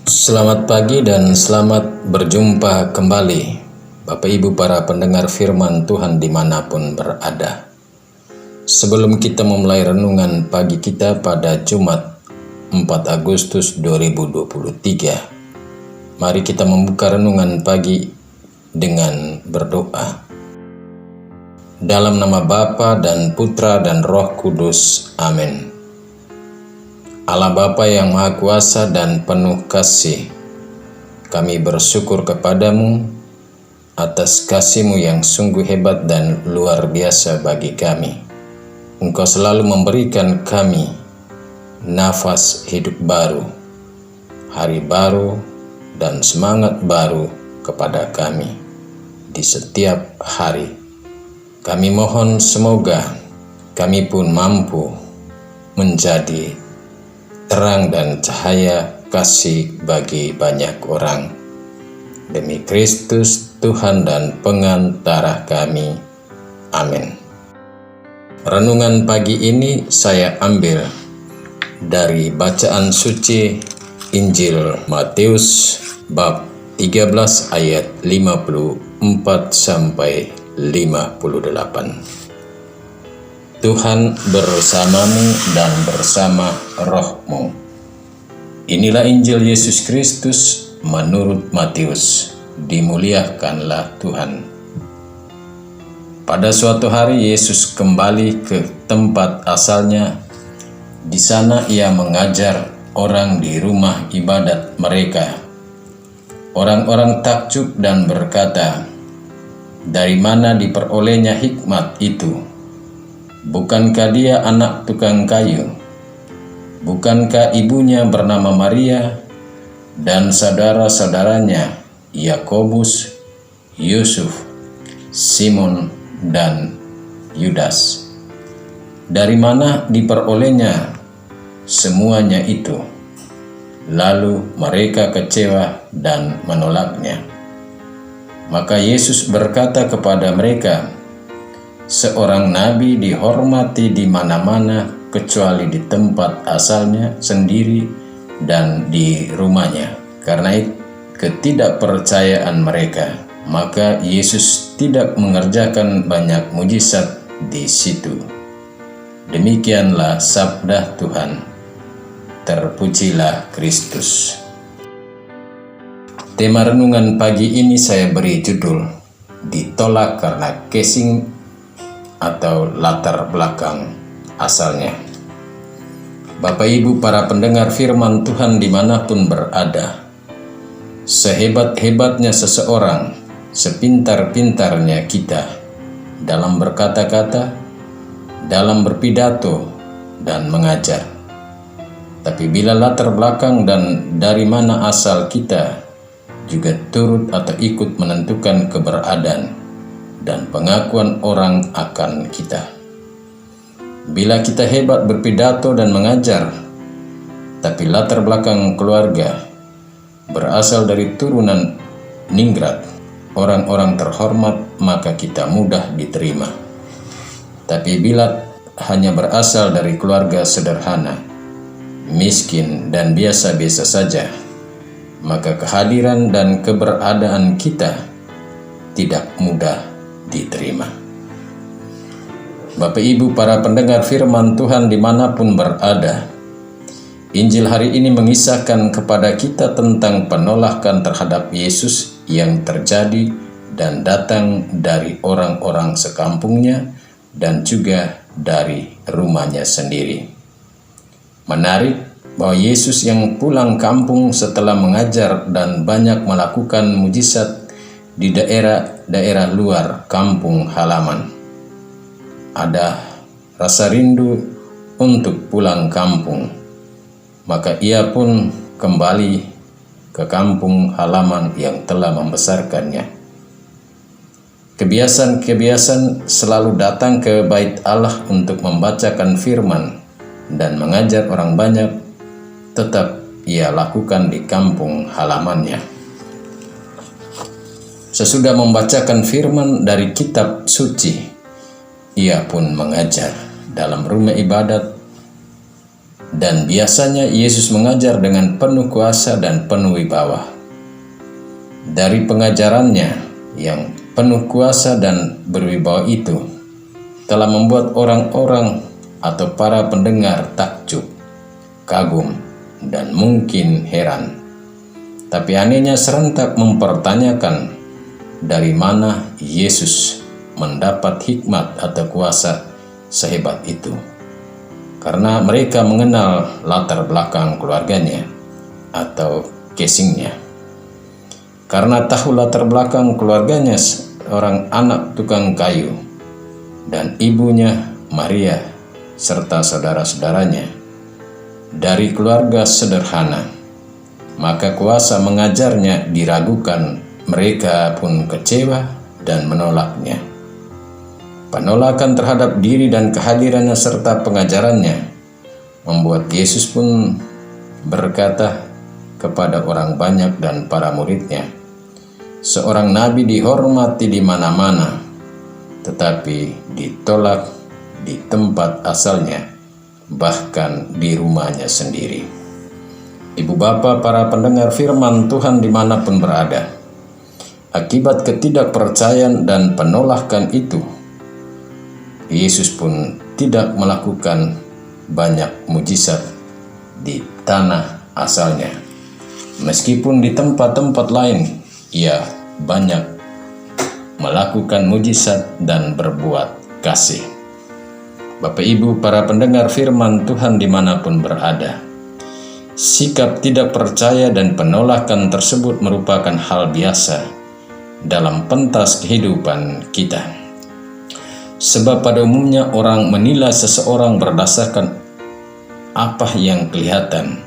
Selamat pagi dan selamat berjumpa kembali Bapak Ibu para pendengar firman Tuhan dimanapun berada. Sebelum kita memulai renungan pagi kita pada Jumat 4 Agustus 2023, mari kita membuka renungan pagi dengan berdoa. Dalam nama Bapa dan Putra dan Roh Kudus, amin. Allah Bapa yang Maha Kuasa dan penuh kasih, kami bersyukur kepadamu atas kasih-Mu yang sungguh hebat dan luar biasa bagi kami. Engkau selalu memberikan kami nafas hidup baru, hari baru, dan semangat baru kepada kami di setiap hari. Kami mohon semoga kami pun mampu menjadi terang dan cahaya kasih bagi banyak orang. Demi Kristus Tuhan dan pengantara kami. Amin. Renungan pagi ini saya ambil dari bacaan suci Injil Matius bab 13 ayat 54 sampai 58. Tuhan bersamamu dan bersama rohmu. Inilah Injil Yesus Kristus menurut Matius. Dimuliakanlah Tuhan. Pada suatu hari Yesus kembali ke tempat asalnya. Di sana ia mengajar orang di rumah ibadat mereka. Orang-orang takjub dan berkata, "Dari mana diperolehnya hikmat itu? Bukankah dia anak tukang kayu? Bukankah ibunya bernama Maria dan saudara-saudaranya Yakobus, Yusuf, Simon, dan Yudas? Dari mana diperolehnya semuanya itu?" Lalu mereka kecewa dan menolaknya. Maka Yesus berkata kepada mereka, "Seorang nabi dihormati di mana-mana kecuali di tempat asalnya sendiri dan di rumahnya." Karena ketidakpercayaan mereka, maka Yesus tidak mengerjakan banyak mujizat di situ. Demikianlah sabda Tuhan. Terpujilah Kristus. Tema renungan pagi ini saya beri judul "Ditolak karena casing atau latar belakang asalnya." Bapak Ibu para pendengar firman Tuhan dimanapun berada, sehebat-hebatnya seseorang, sepintar-pintarnya kita dalam berkata-kata, dalam berpidato, dan mengajar. Tapi bila latar belakang dan dari mana asal kita juga turut atau ikut menentukan keberadaan dan pengakuan orang akan kita. Bila kita hebat berpidato dan mengajar, tapi latar belakang keluarga berasal dari turunan ningrat, orang-orang terhormat, maka kita mudah diterima. Tapi bila hanya berasal dari keluarga sederhana, miskin, dan biasa-biasa saja, maka kehadiran dan keberadaan kita tidak mudah diterima. Bapak Ibu para pendengar firman Tuhan dimanapun berada, Injil hari ini mengisahkan kepada kita tentang penolakan terhadap Yesus yang terjadi dan datang dari orang-orang sekampungnya dan juga dari rumahnya sendiri. Menarik bahwa Yesus yang pulang kampung setelah mengajar dan banyak melakukan mujizat di daerah-daerah luar kampung halaman. Ada rasa rindu untuk pulang kampung, maka ia pun kembali ke kampung halaman yang telah membesarkannya. Kebiasaan selalu datang ke bait Allah untuk membacakan firman dan mengajar orang banyak, tetap ia lakukan di kampung halamannya. Sesudah membacakan firman dari kitab suci, ia pun mengajar dalam rumah ibadat Dan biasanya Yesus mengajar dengan penuh kuasa dan penuh wibawa. Dari pengajarannya yang penuh kuasa dan berwibawa itu telah membuat orang-orang atau para pendengar takjub, kagum, dan mungkin heran. Tapi anehnya serentak mempertanyakan dari mana Yesus mendapat hikmat atau kuasa sehebat itu. Karena mereka mengenal latar belakang keluarganya atau casingnya. Karena tahu latar belakang keluarganya, seorang anak tukang kayu dan ibunya Maria serta saudara-saudaranya dari keluarga sederhana, maka kuasa mengajarnya diragukan. Mereka pun kecewa dan menolaknya. Penolakan terhadap diri dan kehadirannya serta pengajarannya membuat Yesus pun berkata kepada orang banyak dan para muridnya, seorang nabi dihormati di mana-mana, tetapi ditolak di tempat asalnya, bahkan di rumahnya sendiri. Ibu bapa, para pendengar firman Tuhan dimanapun berada, akibat ketidakpercayaan dan penolakan itu, Yesus pun tidak melakukan banyak mujizat di tanah asalnya. Meskipun di tempat-tempat lain ia banyak melakukan mujizat dan berbuat kasih. Bapak Ibu, para pendengar firman Tuhan dimanapun berada, sikap tidak percaya dan penolakan tersebut merupakan hal biasa dalam pentas kehidupan kita. Sebab pada umumnya orang menilai seseorang berdasarkan apa yang kelihatan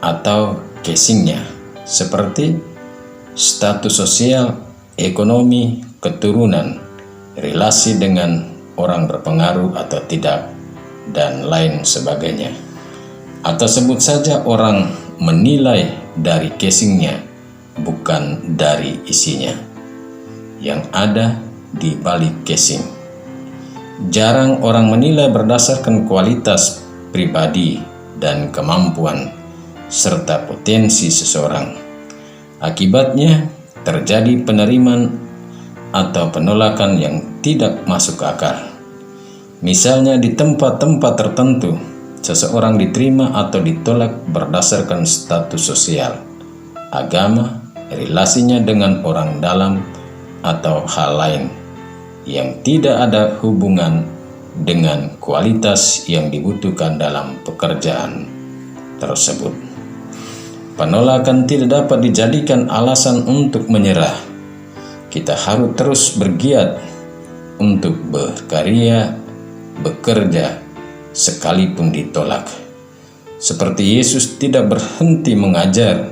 atau casingnya, seperti status sosial, ekonomi, keturunan, relasi dengan orang berpengaruh atau tidak, dan lain sebagainya. Atau sebut saja orang menilai dari casingnya, bukan dari isinya yang ada di balik casing. Jarang orang menilai berdasarkan kualitas pribadi dan kemampuan serta potensi seseorang. Akibatnya terjadi penerimaan atau penolakan yang tidak masuk akal. Misalnya di tempat-tempat tertentu, seseorang diterima atau ditolak berdasarkan status sosial, agama, relasinya dengan orang dalam, atau hal lain yang tidak ada hubungan dengan kualitas yang dibutuhkan dalam pekerjaan tersebut. Penolakan tidak dapat dijadikan alasan untuk menyerah. Kita harus terus bergiat untuk berkarya, bekerja, sekalipun ditolak. Seperti Yesus tidak berhenti mengajar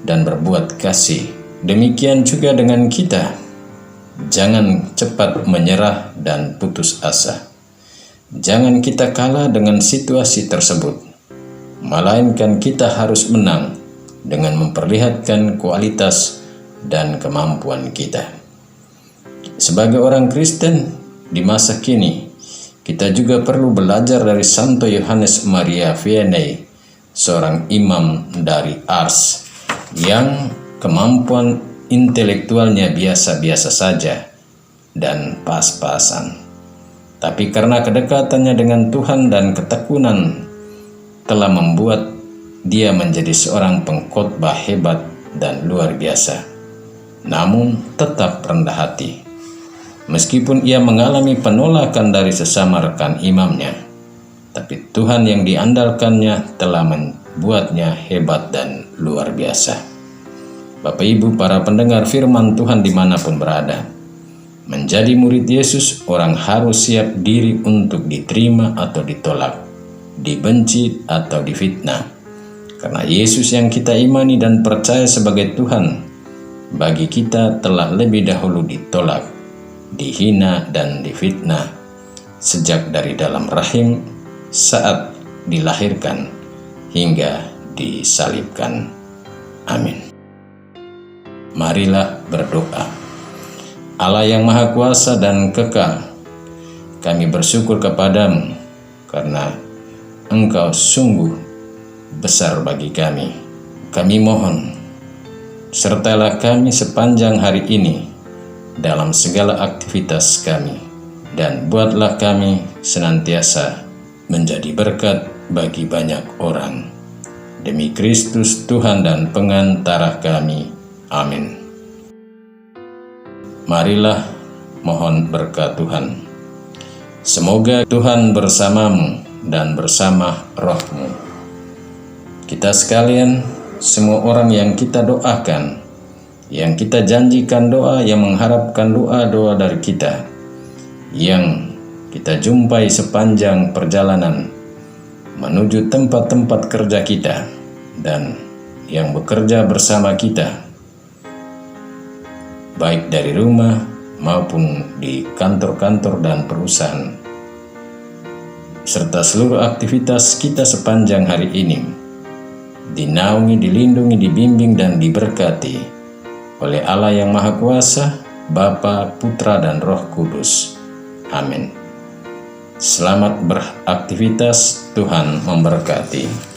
dan berbuat kasih, demikian juga dengan kita. Jangan cepat menyerah dan putus asa. Jangan kita kalah dengan situasi tersebut, melainkan kita harus menang dengan memperlihatkan kualitas dan kemampuan kita. Sebagai orang Kristen di masa kini, kita juga perlu belajar dari Santo Yohanes Maria Vianney, seorang imam dari Ars yang kemampuan intelektualnya biasa-biasa saja dan pas-pasan. Tapi karena kedekatannya dengan Tuhan dan ketekunan telah membuat dia menjadi seorang pengkhotbah hebat dan luar biasa. Namun tetap rendah hati. Meskipun ia mengalami penolakan dari sesama rekan imamnya, tapi Tuhan yang diandalkannya telah membuatnya hebat dan luar biasa. Bapak Ibu, para pendengar firman Tuhan dimanapun berada, menjadi murid Yesus, orang harus siap diri untuk diterima atau ditolak, dibenci atau difitnah. Karena Yesus yang kita imani dan percaya sebagai Tuhan, bagi kita telah lebih dahulu ditolak, dihina dan difitnah sejak dari dalam rahim saat dilahirkan hingga disalibkan. Amin. Marilah berdoa. Allah yang Maha Kuasa dan Kekal, kami bersyukur kepadamu karena Engkau sungguh besar bagi kami. Kami mohon, sertalah kami sepanjang hari ini dalam segala aktivitas kami, dan buatlah kami senantiasa menjadi berkat bagi banyak orang. Demi Kristus Tuhan dan pengantara kami. Amin. Marilah mohon berkat Tuhan. Semoga Tuhan bersamamu dan bersama rohmu. Kita sekalian, semua orang yang kita doakan, yang kita janjikan doa, yang mengharapkan doa-doa dari kita, yang kita jumpai sepanjang perjalanan menuju tempat-tempat kerja kita, dan yang bekerja bersama kita, baik dari rumah maupun di kantor-kantor dan perusahaan, serta seluruh aktivitas kita sepanjang hari ini, dinaungi, dilindungi, dibimbing, dan diberkati oleh Allah yang Maha Kuasa, Bapa, Putra, dan Roh Kudus. Amin. Selamat beraktivitas, Tuhan memberkati.